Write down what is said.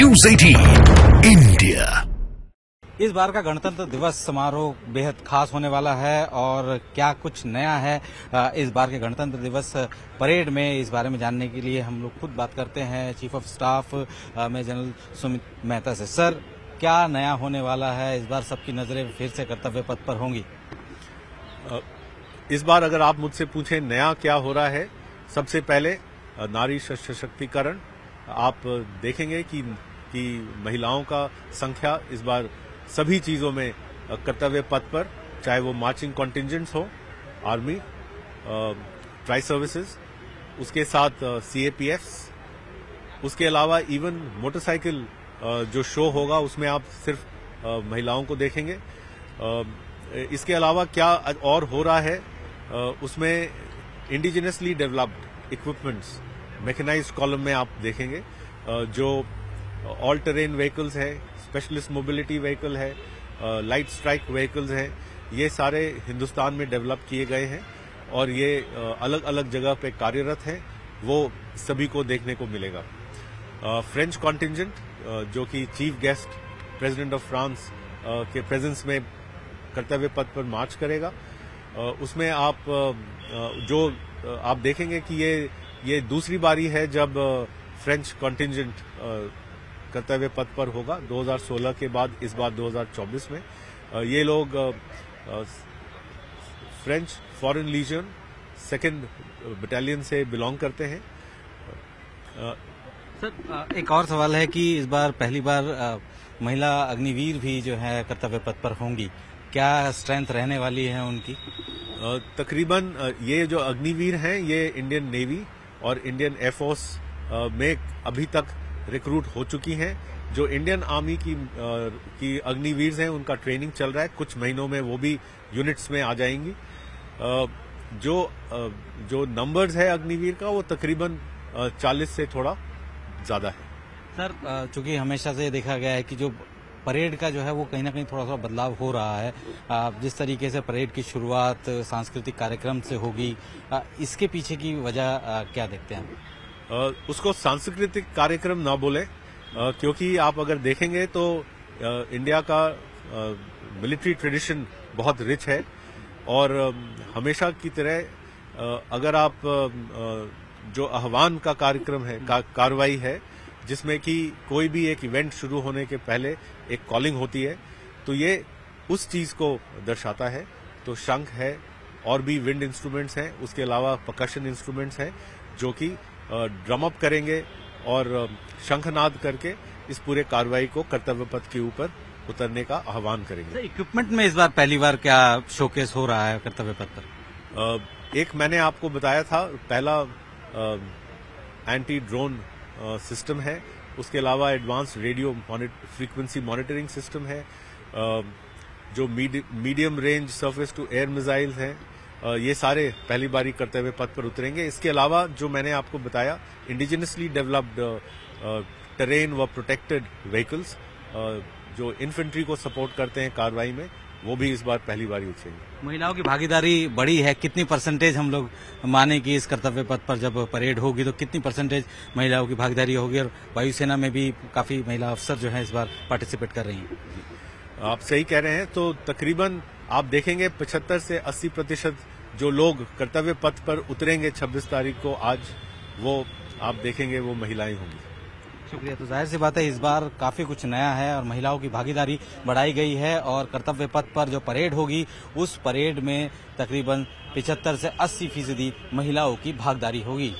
News 18 India. इस बार का गणतंत्र दिवस समारोह बेहद खास होने वाला है और क्या कुछ नया है इस बार के गणतंत्र दिवस परेड में, इस बारे में जानने के लिए हम लोग खुद बात करते हैं चीफ ऑफ स्टाफ में जनरल सुमित मेहता से। सर, क्या नया होने वाला है इस बार? सबकी नजरें फिर से कर्तव्य पथ पर होंगी। इस बार अगर आप मुझसे पूछें नया क्या हो रहा है, सबसे पहले नारी सशक्तिकरण। आप देखेंगे कि महिलाओं का संख्या इस बार सभी चीजों में कर्तव्य पथ पर, चाहे वो मार्चिंग कॉन्टिंजेंट्स हो, आर्मी, ट्राई सर्विसेज, उसके साथ सीएपीएफ्स, उसके अलावा इवन मोटरसाइकिल जो शो होगा उसमें आप सिर्फ महिलाओं को देखेंगे। इसके अलावा क्या और हो रहा है, उसमें indigenously developed equipments mechanized column में आप देखेंगे, जो ऑल टेरेन व्हीकल्स है, स्पेशलिस्ट मोबिलिटी व्हीकल है, लाइट स्ट्राइक व्हीकल्स हैं, ये सारे हिंदुस्तान में डेवलप किए गए हैं और ये अलग अलग जगह पे कार्यरत हैं। वो सभी को देखने को मिलेगा। फ्रेंच कॉन्टिंजेंट जो कि chief guest president of France के प्रेजेंस में कर्तव्य पथ पर मार्च करेगा। उसमें आप देखेंगे कि ये दूसरी बारी है जब फ्रेंच कॉन्टिंजेंट कर्तव्य पथ पर होगा। 2016 के बाद इस बार 2024 में ये लोग French Foreign Legion 2nd battalion से बिलोंग करते हैं। सर, एक और सवाल है कि इस बार पहली बार महिला अग्निवीर भी जो है कर्तव्य पथ पर होंगी। क्या स्ट्रेंथ रहने वाली है उनकी? तकरीबन ये जो अग्निवीर हैं ये इंडियन नेवी और इंडियन एयरफोर्स में अभी तक रिक्रूट हो चुकी हैं। जो इंडियन आर्मी की अग्निवीर हैं उनका ट्रेनिंग चल रहा है, कुछ महीनों में वो भी यूनिट्स में आ जाएंगी। जो नंबर्स है अग्निवीर का वो तकरीबन 40 से थोड़ा ज्यादा है। सर, चूंकि हमेशा से देखा गया है कि जो परेड का जो है वो कहीं ना कहीं थोड़ा सा बदलाव हो रहा है। जिस तरीके से परेड की शुरुआत सांस्कृतिक कार्यक्रम से होगी, इसके पीछे की वजह क्या देखते हैं? उसको सांस्कृतिक कार्यक्रम ना बोले, क्योंकि आप अगर देखेंगे तो इंडिया का मिलिट्री ट्रेडिशन बहुत रिच है और हमेशा की तरह अगर आप जो आह्वान का कार्यक्रम है, कार्रवाई है, जिसमें कि कोई भी एक इवेंट शुरू होने के पहले एक कॉलिंग होती है, तो ये उस चीज को दर्शाता है। तो शंख है और भी विंड इंस्ट्रूमेंट्स हैं, उसके अलावा परकशन इंस्ट्रूमेंट्स हैं जो कि ड्रम अप करेंगे और शंखनाद करके इस पूरे कार्रवाई को कर्तव्य पथ के ऊपर उतरने का आह्वान करेंगे। इक्विपमेंट में इस बार पहली बार क्या शोकेस हो रहा है कर्तव्य पथ पर? एक मैंने आपको बताया था, पहला एंटी ड्रोन सिस्टम है, उसके अलावा advance radio frequency monitoring system है, जो medium range surface to air missiles हैं, ये सारे पहली बारी कर्तव्य पथ पर उतरेंगे। इसके अलावा जो मैंने आपको बताया, इंडिजिनसली डेवलप्ड टेरेन व प्रोटेक्टेड व्हीकल्स जो इन्फेंट्री को सपोर्ट करते हैं कार्रवाई में, वो भी इस बार पहली बार उतरेंगे। महिलाओं की भागीदारी बड़ी है, कितनी परसेंटेज हम लोग माने कि इस कर्तव्य पथ पर जब परेड होगी तो कितनी परसेंटेज महिलाओं की भागीदारी होगी? और वायुसेना में भी काफी महिला अफसर जो है इस बार पार्टिसिपेट कर रही हैं। आप सही कह रहे हैं, तो तकरीबन आप देखेंगे 75 से 80% जो लोग कर्तव्य पथ पर उतरेंगे 26 तारीख को, आज वो आप देखेंगे वो महिलाएं होंगी। शुक्रिया। तो जाहिर सी बात है इस बार काफी कुछ नया है और महिलाओं की भागीदारी बढ़ाई गई है और कर्तव्य पथ पर जो परेड होगी उस परेड में तकरीबन 75 से 80% महिलाओं की भागीदारी होगी।